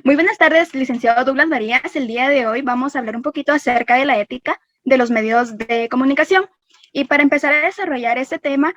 Muy buenas tardes, licenciado Douglas Varías. El día de hoy vamos a hablar un poquito acerca de la ética de los medios de comunicación. Y para empezar a desarrollar este tema,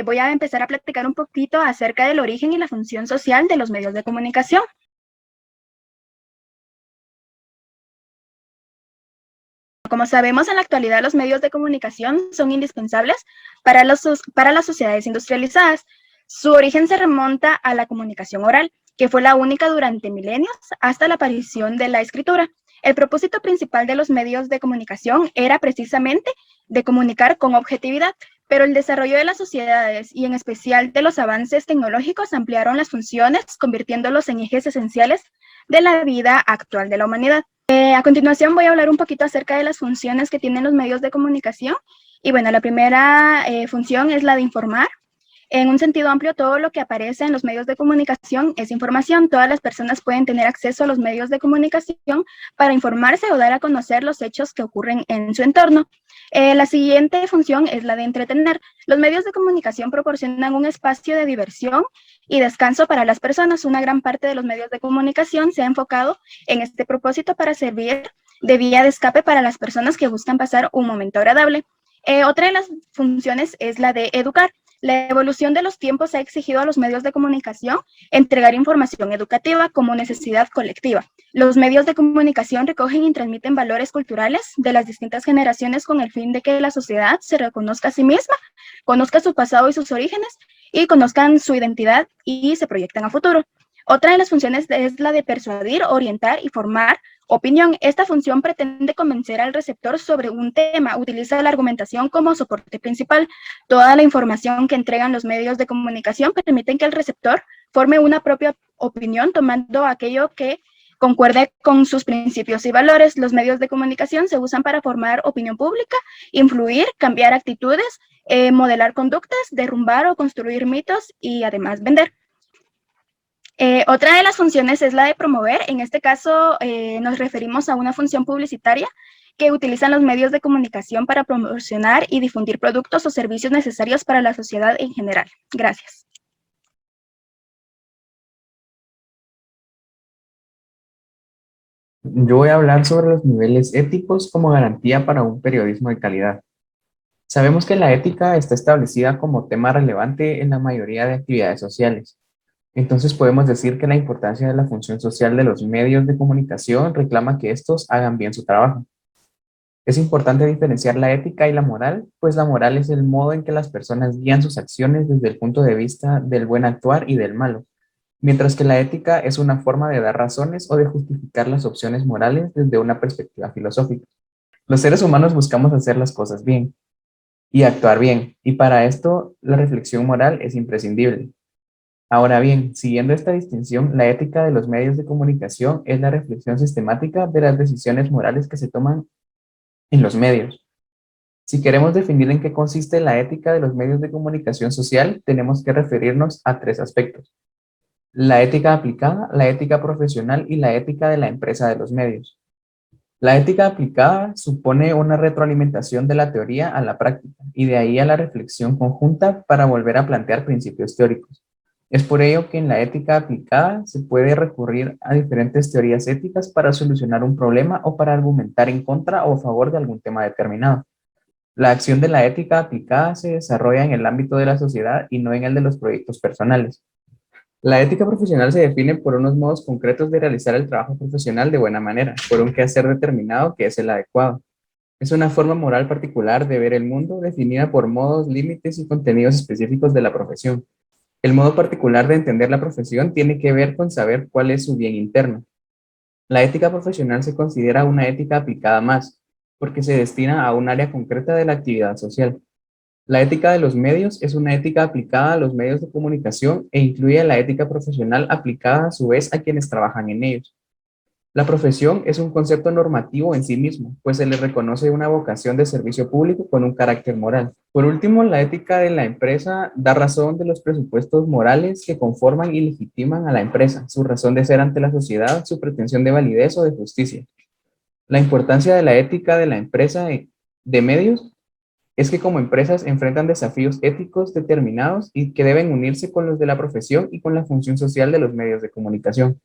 voy a empezar a platicar un poquito acerca del origen y la función social de los medios de comunicación. Como sabemos, en la actualidad los medios de comunicación son indispensables para las sociedades industrializadas. Su origen se remonta a la comunicación oral, que fue la única durante milenios hasta la aparición de la escritura. El propósito principal de los medios de comunicación era precisamente de comunicar con objetividad, pero el desarrollo de las sociedades y en especial de los avances tecnológicos ampliaron las funciones, convirtiéndolos en ejes esenciales de la vida actual de la humanidad. A continuación voy a hablar un poquito acerca de las funciones que tienen los medios de comunicación. Y bueno, la primera función es la de informar. En un sentido amplio, todo lo que aparece en los medios de comunicación es información. Todas las personas pueden tener acceso a los medios de comunicación para informarse o dar a conocer los hechos que ocurren en su entorno. La siguiente función es la de entretener. Los medios de comunicación proporcionan un espacio de diversión y descanso para las personas. Una gran parte de los medios de comunicación se ha enfocado en este propósito para servir de vía de escape para las personas que buscan pasar un momento agradable. Otra de las funciones es la de educar. La evolución de los tiempos ha exigido a los medios de comunicación entregar información educativa como necesidad colectiva. Los medios de comunicación recogen y transmiten valores culturales de las distintas generaciones con el fin de que la sociedad se reconozca a sí misma, conozca su pasado y sus orígenes y conozcan su identidad y se proyecten a futuro. Otra de las funciones es la de persuadir, orientar y formar opinión. Esta función pretende convencer al receptor sobre un tema, utiliza la argumentación como soporte principal. Toda la información que entregan los medios de comunicación permiten que el receptor forme una propia opinión tomando aquello que concuerde con sus principios y valores. Los medios de comunicación se usan para formar opinión pública, influir, cambiar actitudes, modelar conductas, derrumbar o construir mitos y además vender. Otra de las funciones es la de promover. En este caso nos referimos a una función publicitaria que utilizan los medios de comunicación para promocionar y difundir productos o servicios necesarios para la sociedad en general. Gracias. Yo voy a hablar sobre los niveles éticos como garantía para un periodismo de calidad. Sabemos que la ética está establecida como tema relevante en la mayoría de actividades sociales. Entonces podemos decir que la importancia de la función social de los medios de comunicación reclama que estos hagan bien su trabajo. Es importante diferenciar la ética y la moral, pues la moral es el modo en que las personas guían sus acciones desde el punto de vista del buen actuar y del malo, mientras que la ética es una forma de dar razones o de justificar las opciones morales desde una perspectiva filosófica. Los seres humanos buscamos hacer las cosas bien y actuar bien, y para esto la reflexión moral es imprescindible. Ahora bien, siguiendo esta distinción, la ética de los medios de comunicación es la reflexión sistemática de las decisiones morales que se toman en los medios. Si queremos definir en qué consiste la ética de los medios de comunicación social, tenemos que referirnos a tres aspectos: la ética aplicada, la ética profesional y la ética de la empresa de los medios. La ética aplicada supone una retroalimentación de la teoría a la práctica y de ahí a la reflexión conjunta para volver a plantear principios teóricos. Es por ello que en la ética aplicada se puede recurrir a diferentes teorías éticas para solucionar un problema o para argumentar en contra o a favor de algún tema determinado. La acción de la ética aplicada se desarrolla en el ámbito de la sociedad y no en el de los proyectos personales. La ética profesional se define por unos modos concretos de realizar el trabajo profesional de buena manera, por un quehacer determinado que es el adecuado. Es una forma moral particular de ver el mundo definida por modos, límites y contenidos específicos de la profesión. El modo particular de entender la profesión tiene que ver con saber cuál es su bien interno. La ética profesional se considera una ética aplicada más, porque se destina a un área concreta de la actividad social. La ética de los medios es una ética aplicada a los medios de comunicación e incluye la ética profesional aplicada a su vez a quienes trabajan en ellos. La profesión es un concepto normativo en sí mismo, pues se le reconoce una vocación de servicio público con un carácter moral. Por último, la ética de la empresa da razón de los presupuestos morales que conforman y legitiman a la empresa, su razón de ser ante la sociedad, su pretensión de validez o de justicia. La importancia de la ética de la empresa de medios es que como empresas enfrentan desafíos éticos determinados y que deben unirse con los de la profesión y con la función social de los medios de comunicación.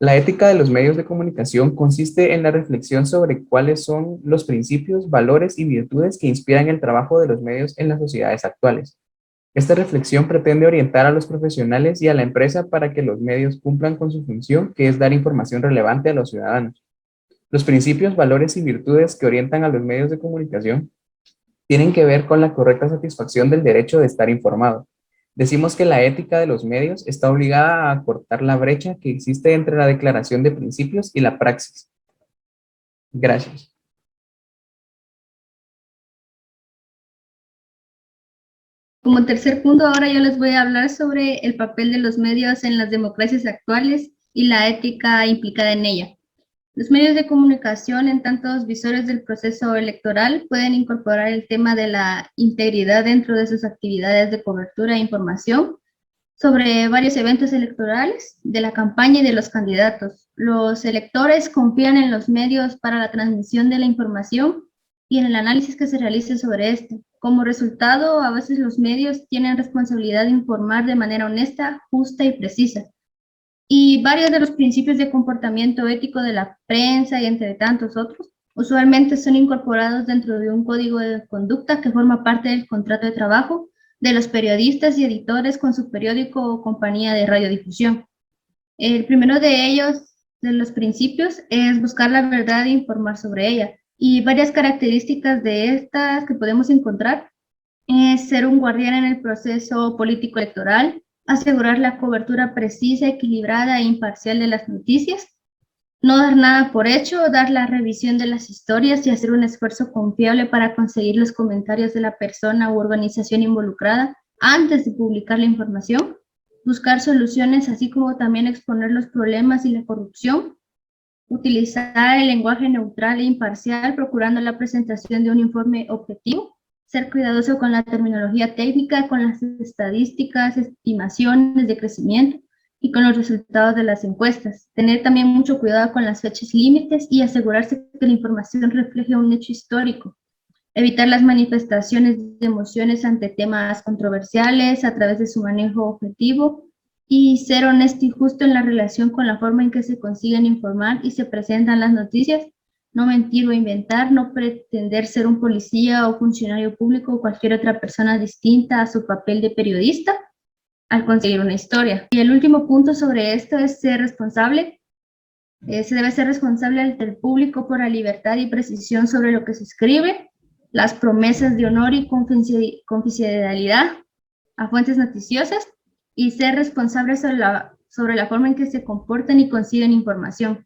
La ética de los medios de comunicación consiste en la reflexión sobre cuáles son los principios, valores y virtudes que inspiran el trabajo de los medios en las sociedades actuales. Esta reflexión pretende orientar a los profesionales y a la empresa para que los medios cumplan con su función, que es dar información relevante a los ciudadanos. Los principios, valores y virtudes que orientan a los medios de comunicación tienen que ver con la correcta satisfacción del derecho de estar informado. Decimos que la ética de los medios está obligada a cortar la brecha que existe entre la declaración de principios y la praxis. Gracias. Como tercer punto, ahora yo les voy a hablar sobre el papel de los medios en las democracias actuales y la ética implicada en ella. Los medios de comunicación, en tantos visores del proceso electoral, pueden incorporar el tema de la integridad dentro de sus actividades de cobertura e información sobre varios eventos electorales, de la campaña y de los candidatos. Los electores confían en los medios para la transmisión de la información y en el análisis que se realice sobre esto. Como resultado, a veces los medios tienen responsabilidad de informar de manera honesta, justa y precisa. Y varios de los principios de comportamiento ético de la prensa y entre tantos otros, usualmente son incorporados dentro de un código de conducta que forma parte del contrato de trabajo de los periodistas y editores con su periódico o compañía de radiodifusión. El primero de ellos, de los principios, es buscar la verdad e informar sobre ella. Y varias características de estas que podemos encontrar es ser un guardián en el proceso político electoral, asegurar la cobertura precisa, equilibrada e imparcial de las noticias, no dar nada por hecho, dar la revisión de las historias y hacer un esfuerzo confiable para conseguir los comentarios de la persona u organización involucrada antes de publicar la información, buscar soluciones así como también exponer los problemas y la corrupción, utilizar el lenguaje neutral e imparcial procurando la presentación de un informe objetivo, ser cuidadoso con la terminología técnica, con las estadísticas, estimaciones de crecimiento y con los resultados de las encuestas. Tener también mucho cuidado con las fechas límites y asegurarse que la información refleje un hecho histórico. Evitar las manifestaciones de emociones ante temas controversiales a través de su manejo objetivo y ser honesto y justo en la relación con la forma en que se consiguen informar y se presentan las noticias. No mentir o inventar, no pretender ser un policía o funcionario público o cualquier otra persona distinta a su papel de periodista al conseguir una historia. Y el último punto sobre esto es ser responsable. Se debe ser responsable ante el público por la libertad y precisión sobre lo que se escribe, las promesas de honor y confidencialidad a fuentes noticiosas y ser responsable sobre la forma en que se comportan y consiguen información.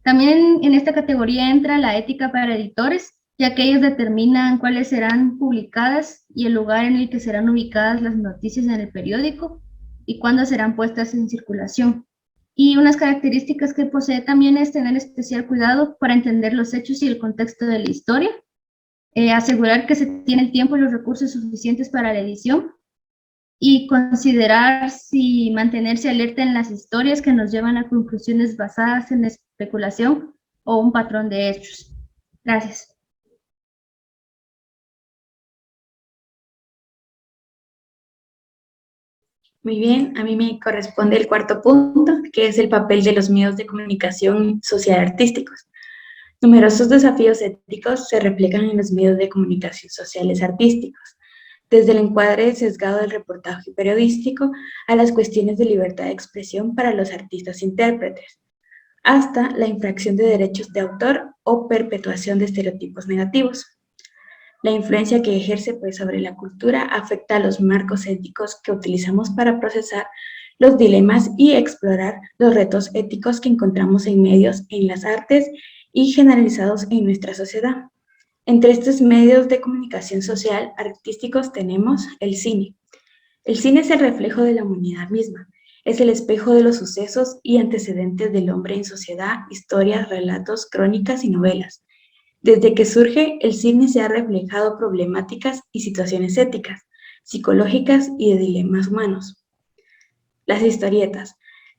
También en esta categoría entra la ética para editores, ya que ellos determinan cuáles serán publicadas y el lugar en el que serán ubicadas las noticias en el periódico y cuándo serán puestas en circulación. Y unas características que posee también es tener especial cuidado para entender los hechos y el contexto de la historia, asegurar que se tiene el tiempo y los recursos suficientes para la edición, y considerar si mantenerse alerta en las historias que nos llevan a conclusiones basadas en especulación o un patrón de hechos. Gracias. Muy bien, a mí me corresponde el cuarto punto, que es el papel de los medios de comunicación social artísticos. Numerosos desafíos éticos se reflejan en los medios de comunicación sociales artísticos, desde el encuadre sesgado del reportaje periodístico a las cuestiones de libertad de expresión para los artistas intérpretes, hasta la infracción de derechos de autor o perpetuación de estereotipos negativos. La influencia que ejerce pues, sobre la cultura afecta a los marcos éticos que utilizamos para procesar los dilemas y explorar los retos éticos que encontramos en medios, en las artes y generalizados en nuestra sociedad. Entre estos medios de comunicación social artísticos tenemos el cine. El cine es el reflejo de la humanidad misma, es el espejo de los sucesos y antecedentes del hombre en sociedad, historias, relatos, crónicas y novelas. Desde que surge, el cine se ha reflejado problemáticas y situaciones éticas, psicológicas y de dilemas humanos. Las historietas.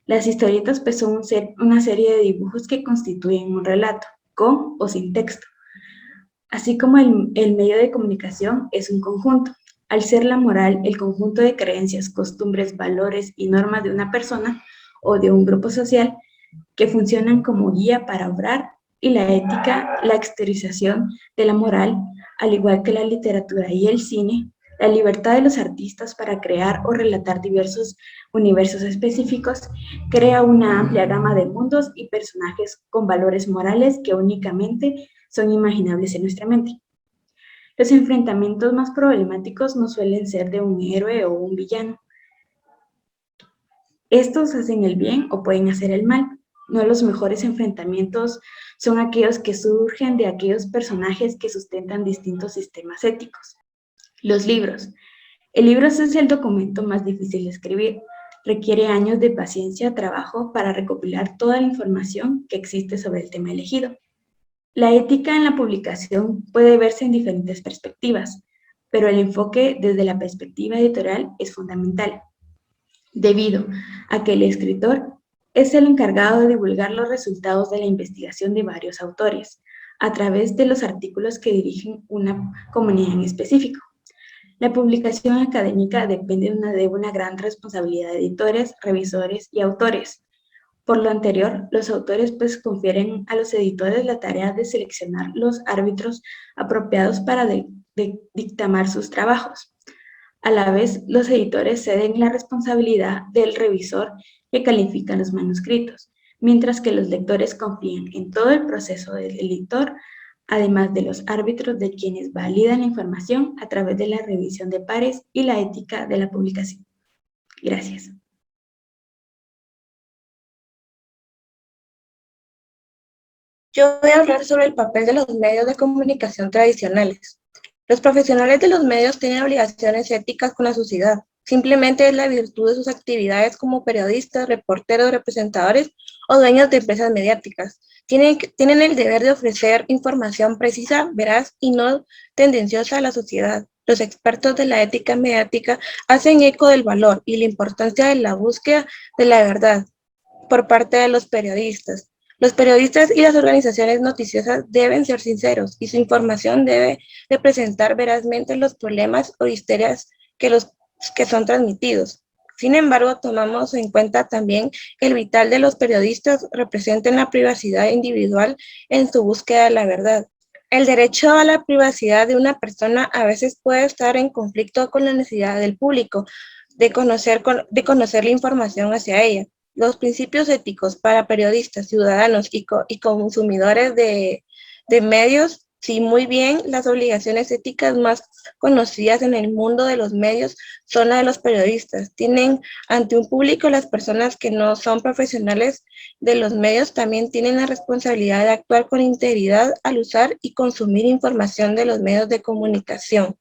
Las historietas pues, son una serie de dibujos que constituyen un relato, con o sin texto. Así como el medio de comunicación es un conjunto. Al ser la moral el conjunto de creencias, costumbres, valores y normas de una persona o de un grupo social, que funcionan como guía para obrar, y la ética, la exteriorización de la moral, al igual que la literatura y el cine, la libertad de los artistas para crear o relatar diversos universos específicos, crea una amplia gama de mundos y personajes con valores morales que únicamente son imaginables en nuestra mente. Los enfrentamientos más problemáticos no suelen ser de un héroe o un villano. Estos hacen el bien o pueden hacer el mal. No, los mejores enfrentamientos son aquellos que surgen de aquellos personajes que sustentan distintos sistemas éticos. Los libros. El libro es el documento más difícil de escribir. Requiere años de paciencia, trabajo para recopilar toda la información que existe sobre el tema elegido. La ética en la publicación puede verse en diferentes perspectivas, pero el enfoque desde la perspectiva editorial es fundamental, debido a que el escritor es el encargado de divulgar los resultados de la investigación de varios autores, a través de los artículos que dirigen una comunidad en específico. La publicación académica depende de una gran responsabilidad de editores, revisores y autores. Por lo anterior, los autores confieren a los editores la tarea de seleccionar los árbitros apropiados para dictamar sus trabajos. A la vez, los editores ceden la responsabilidad del revisor que califica los manuscritos, mientras que los lectores confían en todo el proceso del editor, además de los árbitros de quienes validan la información a través de la revisión de pares y la ética de la publicación. Gracias. Yo voy a hablar sobre el papel de los medios de comunicación tradicionales. Los profesionales de los medios tienen obligaciones éticas con la sociedad. Simplemente es la virtud de sus actividades como periodistas, reporteros, representadores o dueños de empresas mediáticas. Tienen el deber de ofrecer información precisa, veraz y no tendenciosa a la sociedad. Los expertos de la ética mediática hacen eco del valor y la importancia de la búsqueda de la verdad por parte de los periodistas. Los periodistas y las organizaciones noticiosas deben ser sinceros y su información debe representar verazmente los problemas o histerias que son transmitidos. Sin embargo, tomamos en cuenta también que el vital de los periodistas representa la privacidad individual en su búsqueda de la verdad. El derecho a la privacidad de una persona a veces puede estar en conflicto con la necesidad del público de conocer la información hacia ella. Los principios éticos para periodistas, ciudadanos y consumidores de medios, sí, muy bien, las obligaciones éticas más conocidas en el mundo de los medios son las de los periodistas. Tienen ante un público, las personas que no son profesionales de los medios también tienen la responsabilidad de actuar con integridad al usar y consumir información de los medios de comunicación.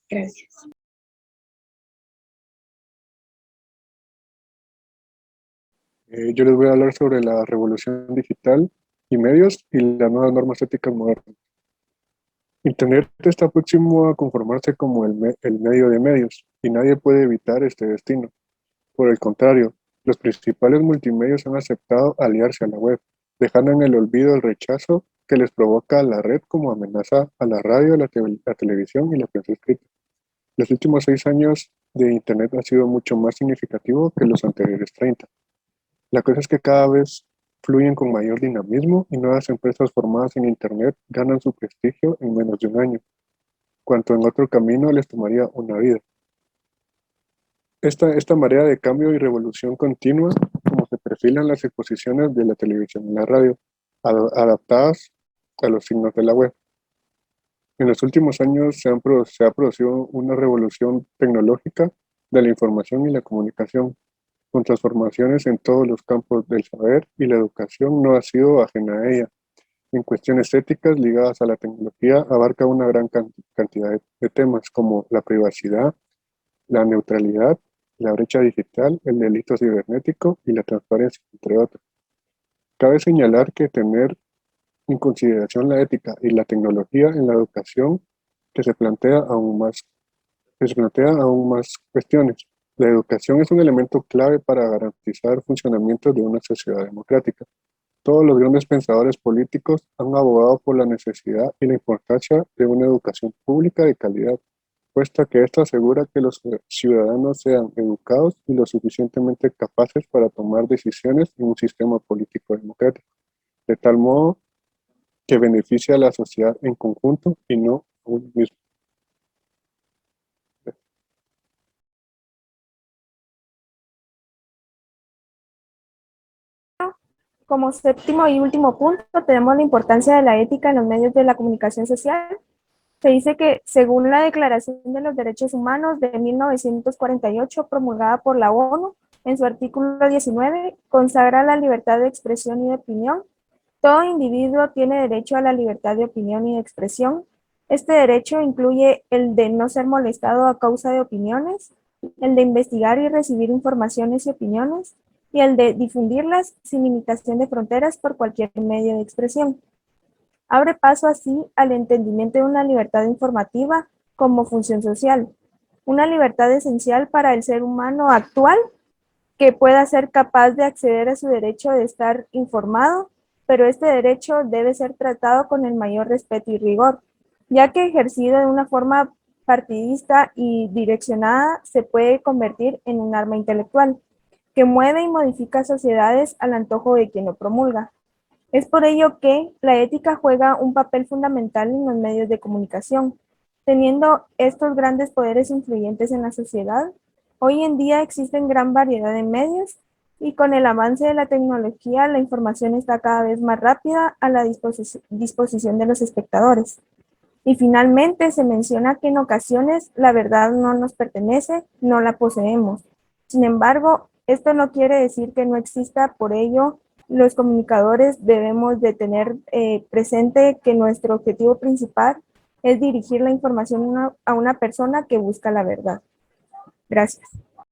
Gracias. Yo les voy a hablar sobre la revolución digital y medios y las nuevas normas éticas modernas. Internet está próximo a conformarse como el medio de medios y nadie puede evitar este destino. Por el contrario, los principales multimedios han aceptado aliarse a la web, dejando en el olvido el rechazo que les provoca la red como amenaza a la radio, la televisión y la prensa escrita. Los últimos 6 años de Internet han sido mucho más significativos que los anteriores 30. La cosa es que cada vez fluyen con mayor dinamismo y nuevas empresas formadas en Internet ganan su prestigio en menos de un año, cuanto en otro camino les tomaría una vida. Esta marea de cambio y revolución continua, como se perfilan las exposiciones de la televisión y la radio, adaptadas a los signos de la web. En los últimos años se ha producido una revolución tecnológica de la información y la comunicación, con transformaciones en todos los campos del saber, y la educación no ha sido ajena a ella. En cuestiones éticas ligadas a la tecnología abarca una gran cantidad de temas como la privacidad, la neutralidad, la brecha digital, el delito cibernético y la transparencia, entre otros. Cabe señalar que tener en consideración la ética y la tecnología en la educación que se plantea aún más cuestiones. La educación es un elemento clave para garantizar el funcionamiento de una sociedad democrática. Todos los grandes pensadores políticos han abogado por la necesidad y la importancia de una educación pública de calidad. puesto que esto asegura que los ciudadanos sean educados y lo suficientemente capaces para tomar decisiones en un sistema político democrático, de tal modo que beneficie a la sociedad en conjunto y no a uno mismo. Como séptimo y último punto, tenemos la importancia de la ética en los medios de la comunicación social. Se dice que, según la Declaración de los Derechos Humanos de 1948, promulgada por la ONU, en su artículo 19, consagra la libertad de expresión y de opinión. Todo individuo tiene derecho a la libertad de opinión y de expresión. Este derecho incluye el de no ser molestado a causa de opiniones, el de investigar y recibir informaciones y opiniones, y el de difundirlas sin limitación de fronteras por cualquier medio de expresión. Abre paso así al entendimiento de una libertad informativa como función social, una libertad esencial para el ser humano actual que pueda ser capaz de acceder a su derecho de estar informado, pero este derecho debe ser tratado con el mayor respeto y rigor, ya que ejercido de una forma partidista y direccionada se puede convertir en un arma intelectual que mueve y modifica sociedades al antojo de quien lo promulga. Es por ello que la ética juega un papel fundamental en los medios de comunicación. Teniendo estos grandes poderes influyentes en la sociedad, hoy en día existen gran variedad de medios y con el avance de la tecnología la información está cada vez más rápida a la disposición de los espectadores. Y finalmente se menciona que en ocasiones la verdad no nos pertenece, no la poseemos. Sin embargo, esto no quiere decir que no exista, por ello los comunicadores debemos de tener presente que nuestro objetivo principal es dirigir la información a una persona que busca la verdad. Gracias.